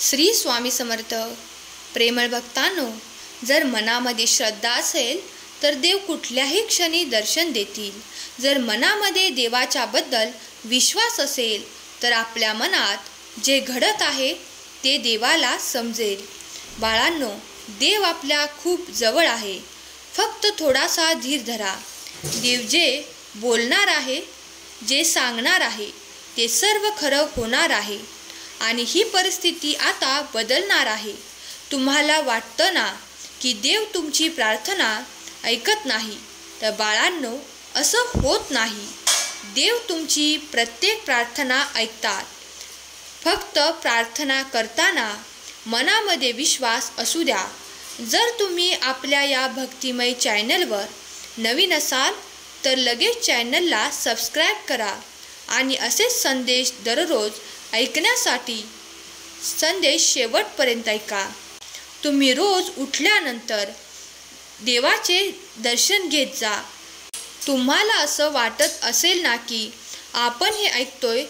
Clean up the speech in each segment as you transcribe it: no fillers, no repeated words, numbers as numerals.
श्री स्वामी समर्थ. प्रेमळ भक्तांनो, जर मनामध्ये श्रद्धा असेल तर देव कुठल्याही क्षणी दर्शन देतील. जर मनामध्ये देवाच्याबद्दल विश्वास असेल तर आपल्या मनात जे घडत आहे ते देवाला समजेल. बाळांनो, देव आपल्या खूप जवळ आहे. फक्त थोडासा धीर धरा. देव जे बोलणार आहे, जे सांगणार आहे ते सर्व खरं होणार आहे आणि ही परिस्थिती आता बदलणार आहे. तुम्हाला वाटतं ना की देव तुमची प्रार्थना ऐकत नाही, तर बाळांनो, असं होत नाही. देव तुमची प्रत्येक प्रार्थना ऐकतात. फक्त प्रार्थना करताना मनामध्ये विश्वास असू द्या. जर तुम्ही आपल्या या भक्तिमय चॅनलवर नवीन असाल तर लगेच चॅनलला सबस्क्राईब करा आणि असेच संदेश दररोज ऐकण्यासाठी संदेश शेवटपर्यंत ऐका. तुम्ही रोज उठल्यानंतर देवाचे दर्शन घेत जा. तुम्हाला असं वाटत असेल ना की आपण हे ऐकतोय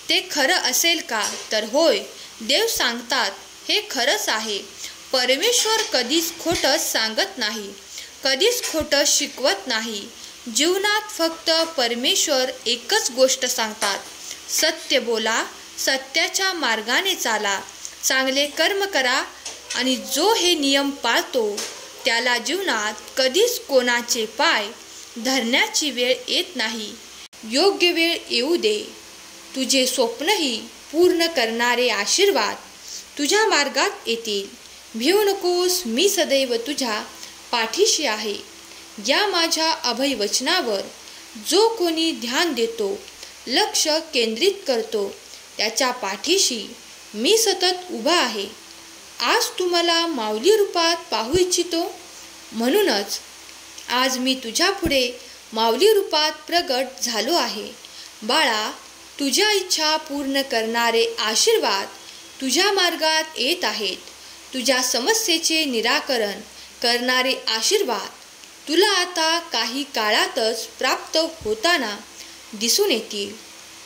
ते खरं असेल का? तर होय, देव सांगतात हे खरंच आहे. परमेश्वर कधीच खोटं सांगत नाही, कधीच खोटं शिकवत नाही. जीवनात फक्त परमेश्वर एकच गोष्ट सांगतात: सत्य बोला, सत्याच्या मार्गाने चाला, चांगले कर्म करा आणि जो हे नियम पाळतो त्याला जीवनात कधीच कोणाचे पाय धरण्याची वेळ येत नाही. योग्य वेळ येऊ दे. तुझे स्वप्नही पूर्ण करणारे आशीर्वाद तुझ्या मार्गात येतील. भिवू नकोस, मी सदैव तुझ्या पाठीशी आहे. या माझ्या अभय वचनावर जो कोणी ध्यान देतो, लक्ष केंद्रित करतो, त्याच्या पाठीशी मी सतत उभा आहे. आज तुम्हाला माऊली रूपात पाहू इच्छितो, म्हणूनच आज मी तुझ्या पुढे माऊली रूपात प्रगट झालो आहे. बाळा, तुझ्या इच्छा पूर्ण करणारे आशीर्वाद तुझ्या मार्गात येत आहेत. तुझ्या समस्येचे निराकरण करणारे आशीर्वाद तुला आता काही काळातच प्राप्त होताना दिसून येतील.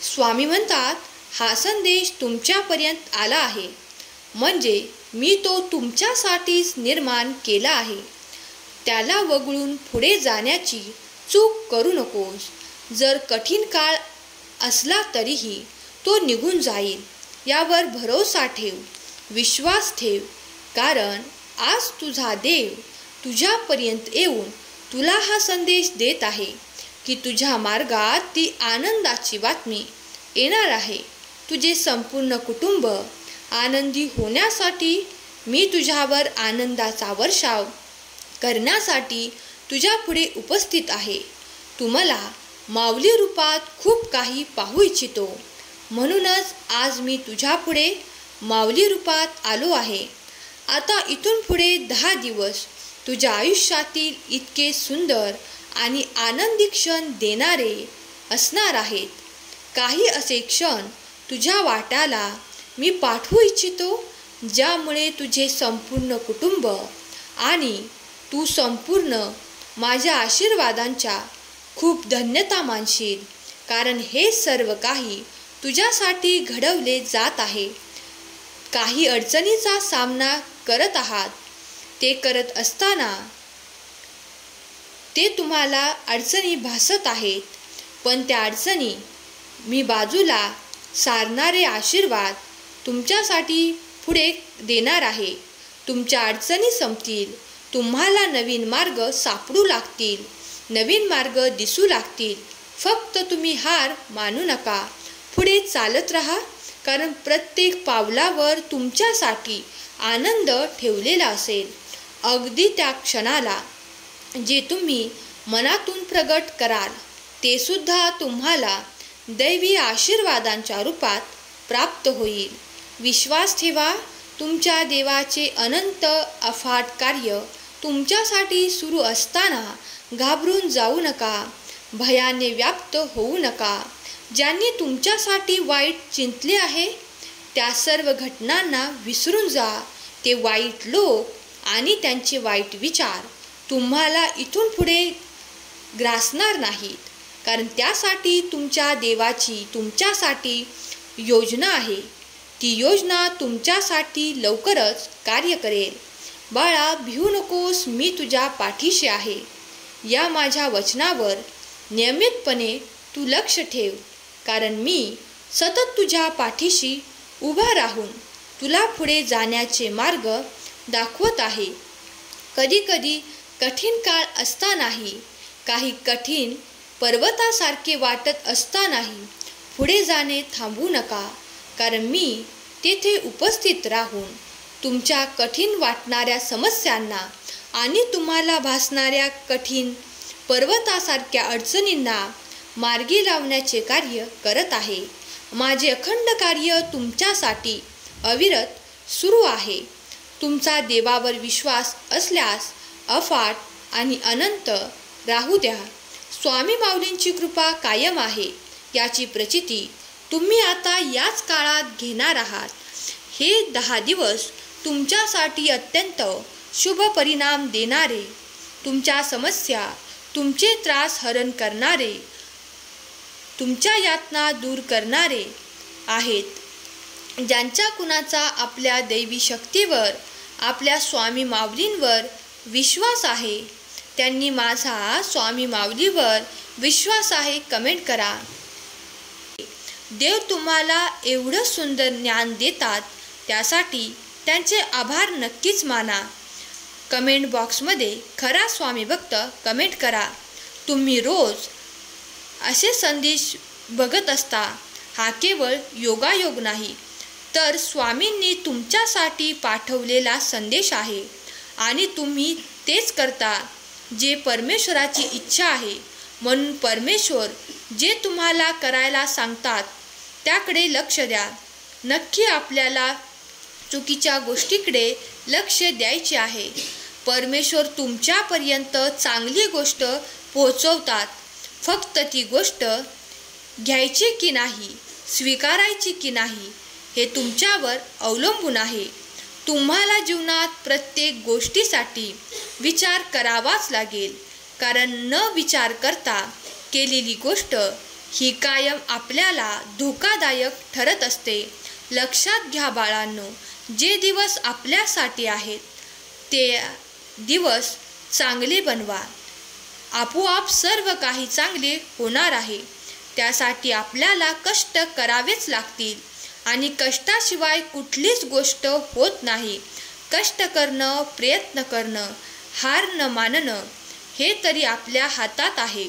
स्वामी म्हणतात, हा संदेश तुमच्यापर्यंत आला आहे म्हणजे मी तो तुमच्यासाठीच निर्माण केला आहे. त्याला वगळून पुढे जाण्याची चूक करू नकोस. जर कठीण काळ असला तरीही तो निघून जाईल यावर भरोसा ठेव, विश्वास ठेव. कारण आज तुझा देव तुझ्यापर्यंत येऊन तुला हा संदेश देत आहे की तुझ्या मार्गात ती आनंदाची बातमी येणार आहे. तुझे संपूर्ण कुटुंब आनंदी होण्यासाठी मी तुझ्यावर आनंदाचा वर्षाव करण्यासाठी तुझ्या पुढे उपस्थित आहे. तुम्हाला माऊली रूपात खूप काही पाहू इच्छितो, म्हणूनच आज मी तुझ्या पुढे माऊली रूपात आलो आहे. आता इथून पुढे 10 दिवस तुझ्या आयुष्यातील इतके सुंदर आणि आनंदी क्षण देणारे असणार आहेत. काही असे क्षण तुझ्या वाट्याला मी पाठवू इच्छितो ज्यामुळे तुझे संपूर्ण कुटुंब आणि तू संपूर्ण माझ्या आशीर्वादांच्या खूप धन्यता मानशील. कारण हे सर्व काही तुझ्यासाठी घडवले जात आहे. काही अडचणीचा सामना करत आहात. ते करत असताना ते तुम्हाला अडचणी भासत आहेत, पण त्या अडचणी मी बाजूला सारणारे आशीर्वाद तुमच्यासाठी पुढे देणार आहे. तुमच्या अडचणी संपतील. तुम्हाला नवीन मार्ग सापडू लागतील, नवीन मार्ग दिसू लागतील. फक्त तुम्ही हार मानू नका, पुढे चालत राहा. कारण प्रत्येक पावलावर तुमच्यासाठी आनंद ठेवलेला असेल. अगदी त्या क्षणाला जे तुम्ही मनातून प्रगट कराल ते सुद्धा तुम्हाला दैवी आशीर्वादांच्या रूपात प्राप्त होईल. विश्वास ठेवा. तुमच्या देवाचे अनंत अफाट कार्य तुमच्यासाठी सुरू असताना घाबरून जाऊ नका, भयाने व्याप्त होऊ नका. ज्यांनी तुमच्यासाठी वाईट चिंतले आहे त्या सर्व घटनांना विसरून जा. ते वाईट लोक आणि त्यांचे वाईट विचार तुम्हाला इथून पुढे ग्रासणार नाहीत. कारण त्यासाठी तुमच्या देवाची तुमच्यासाठी योजना आहे. ती योजना तुमच्यासाठी लवकरच कार्य करेल. बाळा, भिवू नकोस, मी तुझ्या पाठीशी आहे. या माझ्या वचनावर नियमितपणे तू लक्ष ठेव, कारण मी सतत तुझ्या पाठीशी उभा राहून तुला पुढे जाण्याचे मार्ग दाखवत आहे. कधीकधी कठीण काळ असतानाही, काही कठीण पर्वतासारखे वाटत असतानाही पुढे जाणे थांबवू नका, कारण मी तेथे उपस्थित राहून तुमच्या कठीण वाटणाऱ्या समस्यांना आणि तुम्हाला भासणाऱ्या कठीण पर्वतासारख्या अडचणींना मार्गी लावण्याचे कार्य करत आहे. माझे अखंड कार्य तुमच्यासाठी अविरत सुरू आहे. तुमचा देवावर विश्वास असल्यास अफाट आणि अनंत राहू द्या. स्वामी माऊलींची कृपा कायम आहे याची प्रचिती तुम्ही आता याच काळात घेणार आहात. हे 10 दिवस तुमच्यासाठी अत्यंत शुभ परिणाम देणारे, तुमच्या समस्या, तुमचे त्रास हरण करणारे, तुमच्या यातना दूर करणारे आहेत. ज्यांच्या कुणाचा आपल्या दैवी शक्तीवर, आपल्या स्वामी माऊलींवर विश्वास आहे, त्यांनी माझा स्वामी माऊलीवर विश्वास आहे कमेंट करा. देव तुम्हाला एवढं सुंदर ज्ञान देतात, त्यासाठी त्यांचे आभार नक्कीच माना. कमेंट बॉक्समध्ये खरा स्वामी भक्त कमेंट करा. तुम्ही रोज असे संदेश बघत असता. हा केवळ योगायोग नाही, तर स्वामींनी तुमच्यासाठी पाठवलेला संदेश आहे आणि तुम्ही तेच करता जे परमेश्वराची इच्छा आहे. म्हणून परमेश्वर जे तुम्हाला करायला सांगतात त्याकडे लक्ष द्या. नक्की आपल्याला चुकीच्या गोष्टीकडे लक्ष द्यायचे आहे. परमेश्वर तुमच्यापर्यंत चांगली गोष्ट पोहोचवतात. फक्त ती गोष्ट घ्यायची की नाही, स्वीकारायची की नाही, हे तुमच्यावर अवलंबून आहे. तुम्हाला जीवनात प्रत्येक गोष्टीसाठी विचार करावाच लागेल, कारण न विचार करता केलेली गोष्ट ही कायम आपल्याला धोकादायक ठरत असते. लक्षात घ्या बाळांनो, जे दिवस आपल्यासाठी आहेत ते दिवस चांगले बनवा. आपोआप सर्व काही चांगले होणार आहे. त्यासाठी आपल्याला कष्ट करावेच लागतील आणि कष्टाशिवाय कुठलीच गोष्ट होत नाही. कष्ट करणं, प्रयत्न करणं, हार न मानणं हे तरी आपल्या हातात आहे.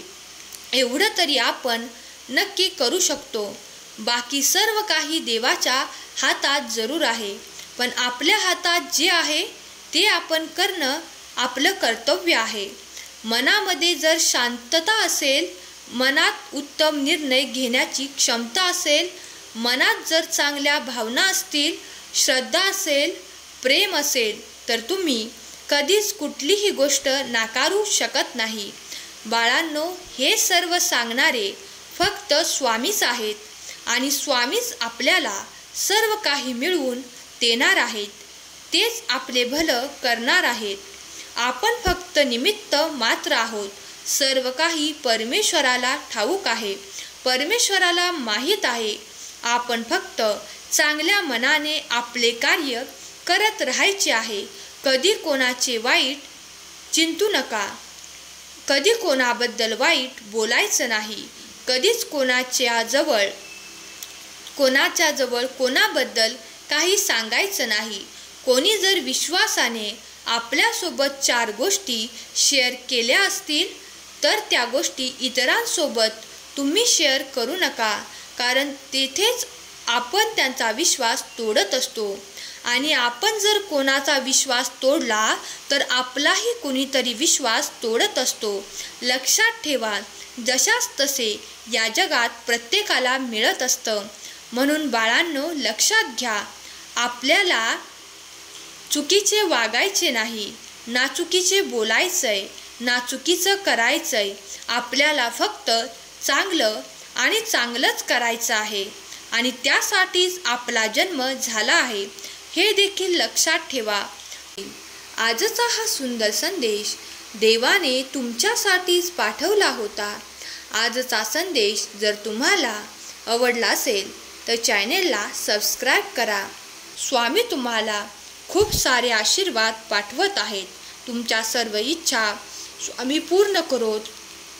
एवढं तरी आपण नक्की करू शकतो. बाकी सर्व काही देवाच्या हातात जरूर आहे, पण आपल्या हातात जे आहे ते आपण करणं आपलं कर्तव्य आहे. मनामध्ये जर शांतता असेल, मनात उत्तम निर्णय घेण्याची क्षमता असेल, मनात जर चांगल्या भावना असतील, श्रद्धा असेल, प्रेम असेल, तर तुम्ही कधीच कुठलीही गोष्ट नाकारू शकत नाही. बाळांनो, हे सर्व सांगणारे फक्त स्वामीच आहेत आणि स्वामीच आपल्याला सर्व काही मिळवून देणार आहेत. तेच आपले भलं करणार आहेत. आपण फक्त निमित्त मात्र आहोत. सर्व काही परमेश्वराला ठाऊक आहे. परमेश्वराला माहीत आहे. आपण फक्त चांगल्या मनाने आपले कार्य करत राहायचे आहे. कधी कोणाचे वाईट चिंतू नका. कधी कोणाबद्दल वाईट बोलायचं नाही. कधीच कोणाच्या जवळ कोणाबद्दल काही सांगायचं नाही. कोणी जर विश्वासाने आपल्यासोबत 4 गोष्टी शेअर केल्या असतील, तर त्या गोष्टी इतरांसोबत तुम्ही शेअर करू नका, कारण तेथेच आपण त्यांचा विश्वास तोडत असतो. आणि आपण जर कोणाचा विश्वास तोडला तर आपलाही कुणीतरी विश्वास तोडत असतो. लक्षात ठेवा, जशास तसे या जगात प्रत्येकाला मिळत असतं. म्हणून बाळांनो, लक्षात घ्या, आपल्याला चुकीचे वागायचे नाही, ना चुकीचे बोलायचंय, ना चुकीचं करायचंय. आपल्याला फक्त चांगलं आणि चांगलंच करायचं आहे आणि त्यासाठीच आपला जन्म झाला आहे, हे देखील लक्षात ठेवा. आजचा हा सुंदर संदेश देवाने तुमच्यासाठीच पाठवला होता. आजचा संदेश जर तुम्हाला आवडला असेल तर चॅनेलला सबस्क्राईब करा. स्वामी तुम्हाला खूप सारे आशीर्वाद पाठवत आहेत. तुमच्या सर्व इच्छा स्वामी पूर्ण करोत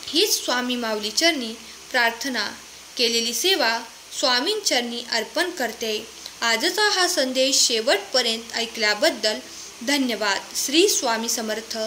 हीच स्वामी माऊली चरणी प्रार्थना. केलेली सेवा स्वामींचरणी अर्पण करते. आजचा हा संदेश शेवटपर्यंत ऐकल्याबद्दल धन्यवाद. श्री स्वामी समर्थ.